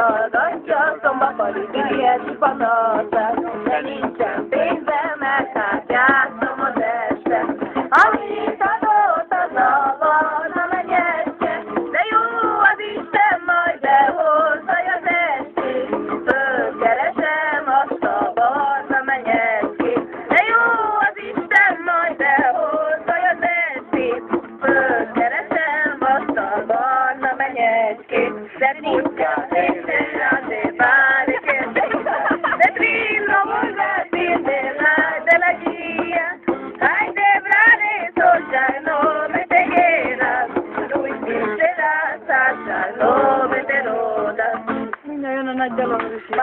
hallgatja, szombapali ilyes panaszát, de nincsen pénzem, mert hát játszom az este. Amit adott, az a barna menyecske, de jó az Isten, majd behozza az estét. Fölkeresem azt a barna menyecskét, de jó az Isten, majd behozza az estét. Fölkeresem azt a barna menyecskét, de nincsen pénzem, azért várj kérdés. De trilla volna pénzem, de la guía, ay de branes, ya no me te quedas, Luis Michelada, ya no me te rodas. Mindjárt jön a nagy dalom is.